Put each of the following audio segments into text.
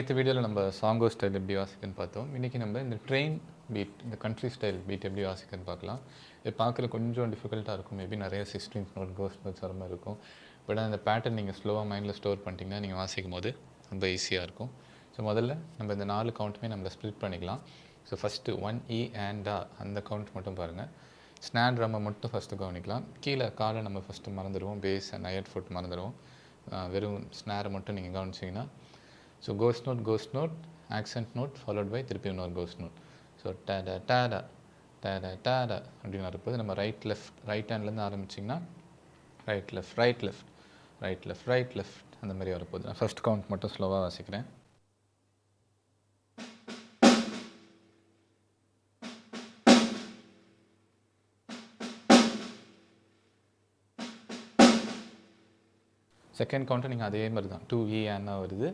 நேற்று வீடியோவில் நம்ம சாங்கோ ஸ்டைல் எப்படி வாசிக்குன்னு பார்த்தோம். இன்றைக்கி நம்ம இந்த ட்ரெயின் பீட், இந்த கண்ட்ரி ஸ்டைல் பீட் எப்படி வாசிக்குன்னு பார்க்கலாம். இது பார்க்குற கொஞ்சம் டிஃபிகல்ட்டாக இருக்கும். மேபி நிறைய 16th நோட், கோஸ்ட் நோட்ஸ் வர மாதிரி இருக்கும். பட் அந்த பேட்டர்ன் நீங்கள் ஸ்லோவாக மைண்டில் ஸ்டோர் பண்ணிட்டீங்கன்னா நீங்கள் வாசிக்கும் போது ரொம்ப ஈஸியாக இருக்கும். ஸோ முதல்ல நம்ம இந்த 4 கவுண்ட்டுமே நம்ம ஸ்ப்ளிட் பண்ணிக்கலாம். So first 1 E and A அந்த கவுண்ட் மட்டும் பாருங்கள். ஸ்னார் ட்ரம்மை மட்டும் ஃபஸ்ட்டு கவனிக்கலாம். கீழே காலை நம்ம ஃபஸ்ட்டு மறந்துடுவோம். பேஸ் அண்ட் ஹையர் ஃபுட் மறந்துடுவோம். வெறும் ஸ்னாரை மட்டும் நீங்கள் கவனிச்சிங்கன்னா, so ghost note, accent note followed by திருப்பி இன்னொரு கோஸ்ட் நோட். ஸோ டேடா டேடா டேடா டேடா அப்படின்னு வரப்போது நம்ம ரைட் ஹேண்ட்லேருந்து ஆரம்பிச்சிங்கன்னா ரைட் லெஃப்ட் அந்த மாதிரி வரப்போகுது. நான் ஃபஸ்ட் கவுண்ட் மட்டும் ஸ்லோவாக வாசிக்கிறேன். செகண்ட் கவுண்ட்டு நீங்கள் அதே மாதிரி தான் 2 E and A வருது.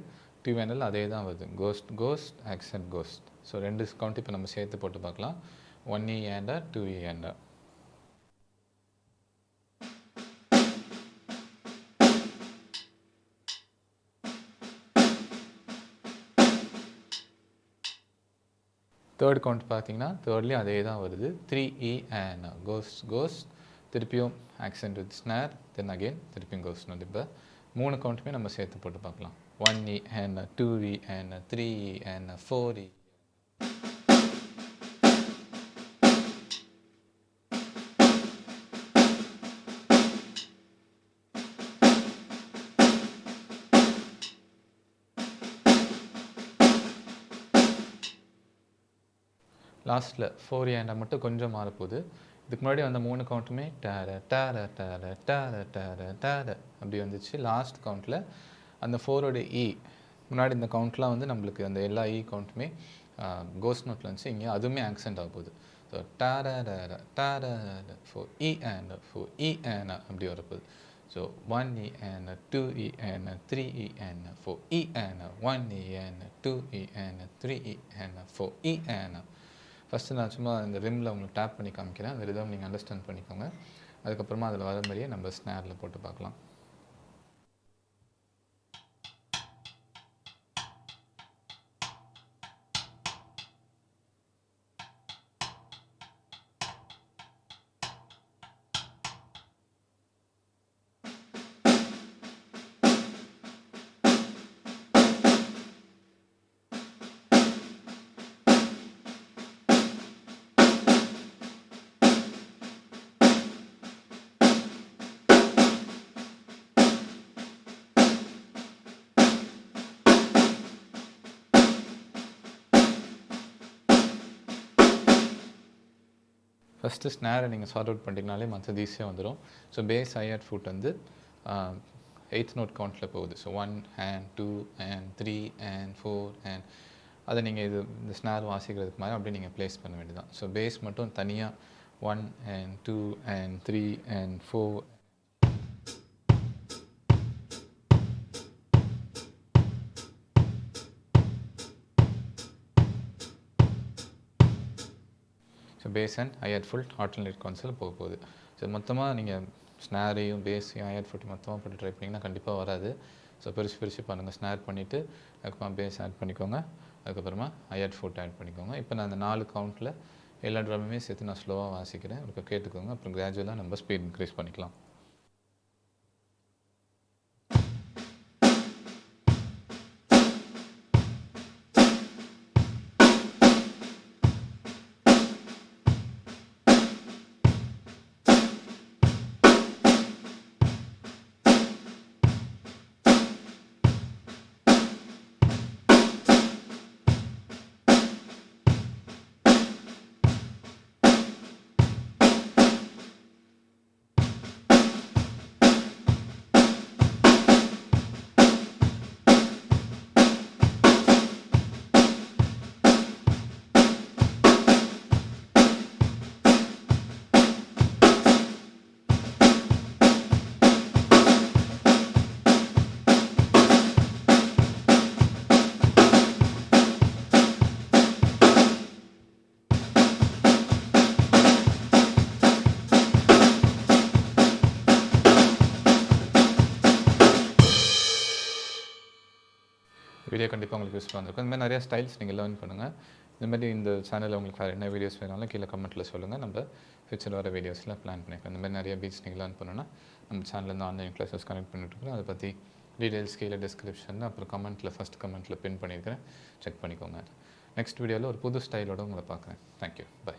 2 and L அதே தான் வருது. Coast accent coast. So 2 count இப்போ நம்ம சேர்த்து போட்டு பார்க்கலாம். 1 E and A, 2 E and A. Third count பார்த்தீங்கன்னா தேர்ட்லேயும் அதே தான் வருது. 3 E and A. கோஸ்ட் திருப்பியும் ஆக்சென்ட் வித் ஸ்னார், தென் அகெயின் திருப்பியும் கோஸ்ட் நோட். இப்போ 3 கவுண்ட்டுமே நம்ம சேர்த்து போட்டு பார்க்கலாம். 1 E and A, 2 E and A, 3 E and A, 4 E. லாஸ்ட்டில் 4 E and A மட்டும் கொஞ்சம் மாறப்போகுது. இதுக்கு முன்னாடி அந்த 3 கவுண்ட்டுமே டேர டேர டேர டேர டேர டேர அப்படி வந்துச்சு. லாஸ்ட் கவுண்ட்டில் அந்த 4ஓட E முன்னாடி இந்த கவுண்ட்லாம் வந்து நம்மளுக்கு அந்த எல்லா E கவுண்ட்டுமே கோஸ்ட் நோட்டில் இருந்துச்சு. இங்கே அதுவுமே ஆக்சென்ட் ஆக போகுது. ஸோ டேர டேர டேர 4 E and A, 4 E and A அப்படி வரப்போகுது. So 1 E and A, 2 E and A, 3 E and A, 4 E and A, 1 E and A, 2 E and A, 3 E and A, 4 E and A. First நான் சும்மா இந்த ரிம்மில் உங்களுக்கு tape பண்ணி காமிக்கிறேன். அந்த rhythm நீங்கள் அண்டர்ஸ்டாண்ட் பண்ணிக்கோங்க. அதுக்கப்புறமா அதில் வர மாதிரியே நம்ம ஸ்னாரில் போட்டு பார்க்கலாம். ஃபஸ்ட்டு ஸ்னாரை நீங்கள் சார்ட் அவுட் பண்ணிட்டீங்கனாலே மற்றது ஈஸியாக வந்துடும். ஸோ பேஸ் ஹையர் ஃபுட் வந்து 8th நோட் கவுண்ட்டில் போகுது. So 1 and 2 and 3 and 4 and அதை நீங்கள் இந்த ஸ்னார் வாசிக்கிறதுக்கு மாதிரி அப்படியே நீங்கள் ப்ளேஸ் பண்ண வேண்டியதான். ஸோ பேஸ் மட்டும் தனியாக 1 and 2 and 3 and 4. So base and higher foot alternate council போகுது. ஸோ மொத்தமாக நீங்கள் ஸ்னாரையும் பேஸையும் ஹையர் ஃபுட் மொத்தமாக போட்டு ட்ரை பண்ணிங்கன்னா கண்டிப்பாக வராது. ஸோ பிரித்து பண்ணுங்கள். ஸ்னார் பண்ணிவிட்டு அதுக்கப்புறமா பேஸ் ஆட் பண்ணிக்கோங்க. அதுக்கப்புறமா ஹையர் ஃபுட் ஆட் பண்ணிக்கோங்க. இப்போ நான் அந்த 4 கவுண்ட்டில் எல்லா ட்ரம்மையுமே சேர்த்து நான் ஸ்லோவாக வாசிக்கிறேன். உங்களுக்கு கேட்டுக்கோங்க. அப்புறம் கிராஜுவலாக நம்ம ஸ்பீட் இன்க்ரீஸ் பண்ணிக்கலாம். வீடியோ கண்டிப்பாக உங்களுக்கு யூஸ்ஃபுல்லாக இருக்கும். இந்த மாதிரி நிறைய ஸ்டைல்ஸ் நீங்கள் லேர்ன் பண்ணுங்கள். இந்த மாதிரி இந்த சேனலில் உங்களுக்கு வேறு என்ன வீடியோஸ் வேணாலும் கீழே கமெண்ட்டில் சொல்லுங்கள். நம்ம ஃபியூச்சர் வர வீடியோஸில் பிளான் பண்ணிக்கலாம். இந்த மாதிரி நிறைய பீட்ஸ் நீங்கள் லேர்ன் பண்ணணும்னா நம்ம சேனல்லேருந்து ஆன்லைன் கிளாஸஸ் கனெக்ட் பண்ணிட்டுருக்கோம். அதை பற்றி டீட்டெயில்ஸ் கீழே டிஸ்கிரிப்ஷனில் அப்புறம் கமெண்ட்டில் ஃபஸ்ட் கமெண்ட்டில் பின் பண்ணியிருக்கிறேன். செக் பண்ணிக்கோங்க. நெக்ஸ்ட் வீடியோவில் ஒரு புது ஸ்டைலோடு உங்களை பார்க்குறேன். தேங்க்யூ. பை.